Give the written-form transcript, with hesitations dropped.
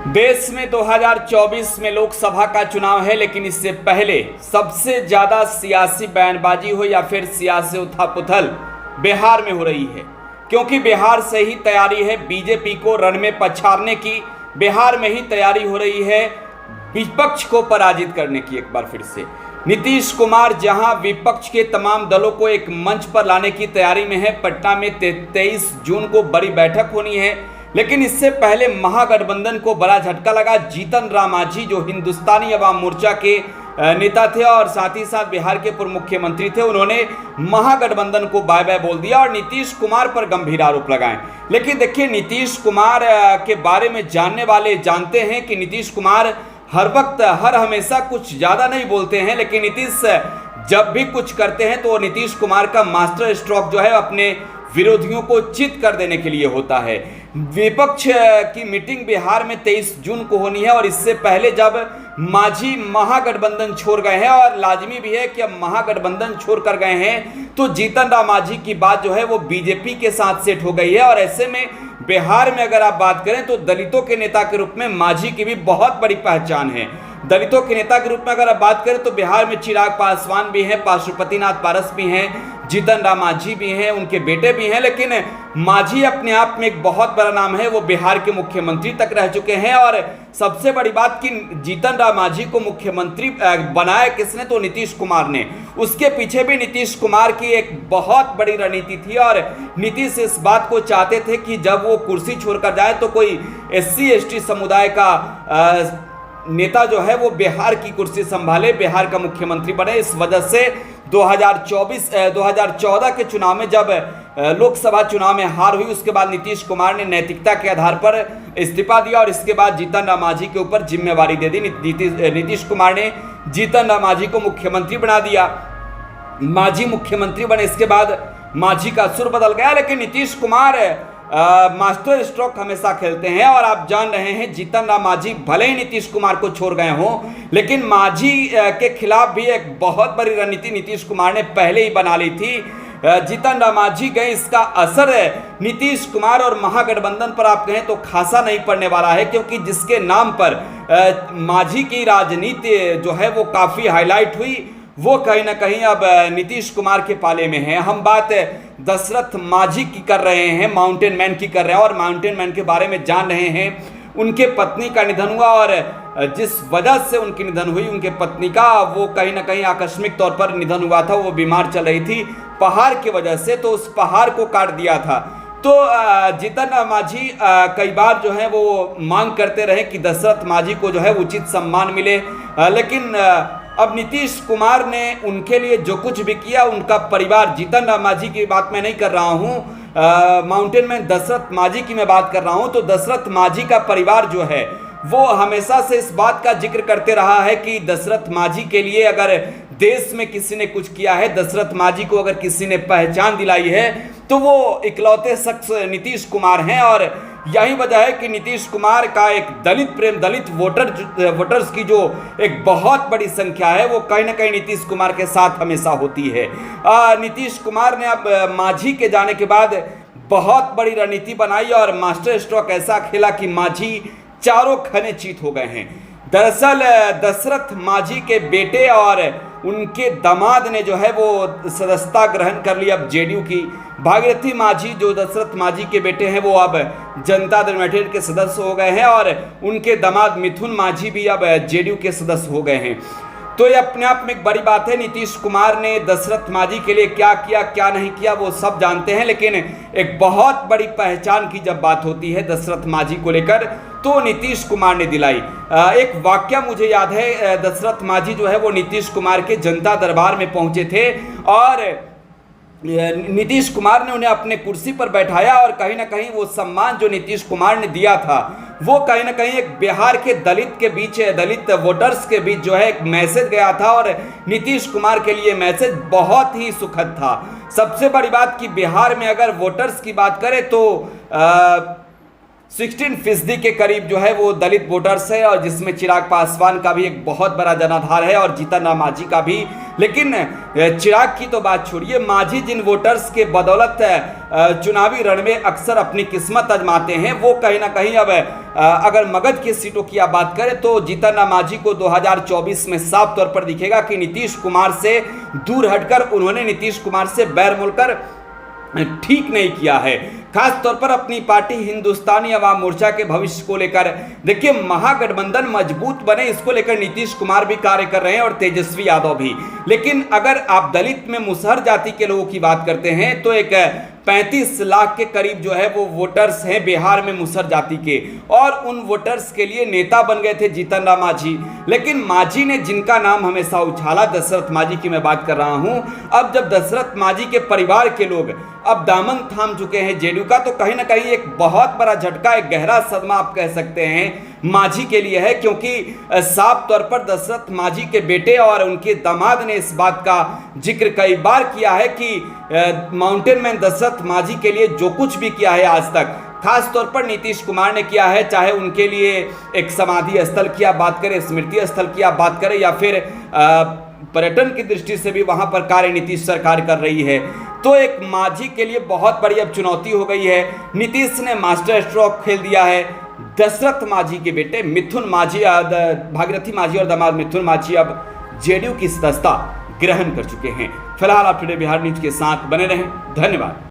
देश में 2024 में लोकसभा का चुनाव है, लेकिन इससे पहले सबसे ज्यादा सियासी बयानबाजी हो या फिर सियासी उथल-पुथल बिहार में हो रही है, क्योंकि बिहार से ही तैयारी है बीजेपी को रण में पछाड़ने की। बिहार में ही तैयारी हो रही है विपक्ष को पराजित करने की। एक बार फिर से नीतीश कुमार जहां विपक्ष के तमाम दलों को एक मंच पर लाने की तैयारी में है। पटना में 23 जून को बड़ी बैठक होनी है, लेकिन इससे पहले महागठबंधन को बड़ा झटका लगा। जीतन राम मांझी जो हिंदुस्तानी अवाम मोर्चा के नेता थे और साथ ही साथ बिहार के पूर्व मुख्यमंत्री थे, उन्होंने महागठबंधन को बाय बाय बोल दिया और नीतीश कुमार पर गंभीर आरोप लगाए। लेकिन देखिए, नीतीश कुमार के बारे में जानने वाले जानते हैं कि नीतीश कुमार हर वक्त हर हमेशा कुछ ज़्यादा नहीं बोलते हैं, लेकिन नीतीश जब भी कुछ करते हैं तो नीतीश कुमार का मास्टर स्ट्रोक जो है अपने विरोधियों को चित कर देने के लिए होता है। विपक्ष की मीटिंग बिहार में 23 जून को होनी है और इससे पहले जब मांझी महागठबंधन छोड़ गए हैं और लाजमी भी है कि अब महागठबंधन छोड़ कर गए हैं तो जीतन राम मांझी की बात जो है वो बीजेपी के साथ सेट हो गई है। और ऐसे में बिहार में अगर आप बात करें तो दलितों के नेता के रूप में मांझी की भी बहुत बड़ी पहचान है। दलितों के नेता के रूप में अगर आप बात करें तो बिहार में चिराग पासवान भी हैं, पशुपतिनाथ पारस भी हैं, जीतन राम मांझी भी हैं, उनके बेटे भी हैं। लेकिन मांझी अपने आप में एक बहुत बड़ा नाम है, वो बिहार के मुख्यमंत्री तक रह चुके हैं। और सबसे बड़ी बात कि जीतन राम मांझी को मुख्यमंत्री बनाया किसने, तो नीतीश कुमार ने। उसके पीछे भी नीतीश कुमार की एक बहुत बड़ी रणनीति थी और नीतीश इस बात को चाहते थे कि जब वो कुर्सी छोड़कर जाए तो कोई SC/ST समुदाय का नेता जो है वो बिहार की कुर्सी संभाले, बिहार का मुख्यमंत्री बने। इस वजह से 2014 के चुनाव में जब लोकसभा चुनाव में हार हुई, उसके बाद नीतीश कुमार ने नैतिकता के आधार पर इस्तीफा दिया और इसके बाद जीतन राम मांझी के ऊपर जिम्मेवारी दे दी। नीतीश कुमार ने जीतन राम मांझी को मुख्यमंत्री बना दिया। मांझी मुख्यमंत्री बने, इसके बाद मांझी का सुर बदल गया। लेकिन नीतीश कुमार मास्टर स्ट्रोक हमेशा खेलते हैं और आप जान रहे हैं जीतन राम मांझी भले ही नीतीश कुमार को छोड़ गए हों, लेकिन मांझी के खिलाफ भी एक बहुत बड़ी रणनीति नीतीश कुमार ने पहले ही बना ली थी। जीतन राम मांझी गए, इसका असर नीतीश कुमार और महागठबंधन पर आप कहें तो खासा नहीं पड़ने वाला है, क्योंकि जिसके नाम पर मांझी की राजनीति जो है वो काफ़ी हाईलाइट हुई, वो कहीं ना कहीं अब नीतीश कुमार के पाले में है। हम बात दशरथ मांझी की कर रहे हैं, माउंटेन मैन की कर रहे हैं और माउंटेन मैन के बारे में जान रहे हैं। उनके पत्नी का निधन हुआ और जिस वजह से उनकी निधन हुई, उनके पत्नी का, वो कहीं ना कहीं आकस्मिक तौर पर निधन हुआ था। वो बीमार चल रही थी पहाड़ की वजह से, तो उस पहाड़ को काट दिया था। तो जीतन मांझी कई बार जो है वो मांग करते रहे कि दशरथ मांझी को जो है उचित सम्मान मिले, लेकिन अब नीतीश कुमार ने उनके लिए जो कुछ भी किया, उनका परिवार, जीतन राम मांझी की बात मैं नहीं कर रहा हूँ, माउंटेन मैन दशरथ मांझी की मैं बात कर रहा हूँ, तो दशरथ मांझी का परिवार जो है वो हमेशा से इस बात का जिक्र करते रहा है कि दशरथ मांझी के लिए अगर देश में किसी ने कुछ किया है, दशरथ मांझी को अगर किसी ने पहचान दिलाई है, तो वो इकलौते शख्स नीतीश कुमार हैं। और यही वजह है कि नीतीश कुमार का एक दलित प्रेम, दलित वोटर्स की जो एक बहुत बड़ी संख्या है, वो कहीं ना कहीं नीतीश कुमार के साथ हमेशा होती है। नीतीश कुमार ने अब मांझी के जाने के बाद बहुत बड़ी रणनीति बनाई और मास्टर स्ट्रोक ऐसा खेला कि मांझी चारों खाने चीत हो गए हैं। दरअसल दशरथ मांझी के बेटे और उनके दामाद ने जो है वो सदस्यता ग्रहण कर ली अब JDU की। भागीरथी मांझी जो दशरथ मांझी के बेटे हैं वो अब जनता दल यूनाइटेड के सदस्य हो गए हैं और उनके दामाद मिथुन मांझी भी अब JDU के सदस्य हो गए हैं। तो ये अपने आप में एक बड़ी बात है। नीतीश कुमार ने दशरथ मांझी के लिए क्या किया, क्या नहीं किया, वो सब जानते हैं, लेकिन एक बहुत बड़ी पहचान की जब बात होती है दशरथ मांझी को लेकर, तो नीतीश कुमार ने दिलाई। एक वाकया मुझे याद है, दशरथ मांझी जो है वो नीतीश कुमार के जनता दरबार में पहुंचे थे और नीतीश कुमार ने उन्हें अपने कुर्सी पर बैठाया और कहीं ना कहीं वो सम्मान जो नीतीश कुमार ने दिया था, वो कहीं ना कहीं एक बिहार के दलित के बीच, दलित वोटर्स के बीच जो है एक मैसेज गया था और नीतीश कुमार के लिए मैसेज बहुत ही सुखद था। सबसे बड़ी बात कि बिहार में अगर वोटर्स की बात करें तो 16% के करीब जो है वो दलित वोटर्स है, और जिसमें चिराग पासवान का भी एक बहुत बड़ा जनाधार है और जीतन राम मांझी का भी। लेकिन चिराग की तो बात छोड़िए, मांझी जिन वोटर्स के बदौलत चुनावी रण में अक्सर अपनी किस्मत आजमाते हैं, वो कहीं ना कहीं अब अगर मगध की सीटों की आप बात करें तो जीतन राम मांझी को 2024 में साफ तौर पर दिखेगा कि नीतीश कुमार से दूर हटकर उन्होंने नीतीश कुमार से बैर मोलकर ठीक नहीं किया है। खास तौर पर अपनी पार्टी हिंदुस्तानी अवाम मोर्चा के भविष्य को लेकर देखिए, महागठबंधन मजबूत बने इसको लेकर नीतीश कुमार भी कार्य कर रहे हैं और तेजस्वी यादव भी। लेकिन अगर आप दलित में मुसहर जाति के लोगों की बात करते हैं तो एक 35 लाख के करीब जो है वो वोटर्स हैं बिहार में मुसहर जाति के, और उन वोटर्स के लिए नेता बन गए थे जीतन राम मांझी। लेकिन मांझी ने जिनका नाम हमेशा उछाला, दशरथ मांझी की मैं बात कर रहा हूं, अब जब दशरथ मांझी के परिवार के लोग अब दामन थाम चुके हैं जेडीयू का, तो कहीं ना कहीं एक बहुत बड़ा झटका, एक गहरा सदमा आप कह सकते हैं मांझी के लिए है। क्योंकि साफ तौर पर दशरथ मांझी के बेटे और उनके दामाद ने इस बात का जिक्र कई बार किया है कि माउंटेन मैन दशरथ मांझी के लिए जो कुछ भी किया है आज तक, खास तौर पर नीतीश कुमार ने किया है, चाहे उनके लिए एक समाधि स्थल की आप बात करें, स्मृति स्थल की आप बात करें, या फिर पर्यटन की दृष्टि से भी वहां पर कार्य नीतीश सरकार कर रही है। तो एक मांझी के लिए बहुत बड़ी अब चुनौती हो गई है। नीतीश ने मास्टर स्ट्रोक खेल दिया है। दशरथ मांझी के बेटे मिथुन मांझी, भागीरथी मांझी और दामाद मिथुन मांझी अब जेडीयू की सदस्यता ग्रहण कर चुके हैं। फिलहाल आप टुडे बिहार न्यूज के साथ बने रहें। धन्यवाद।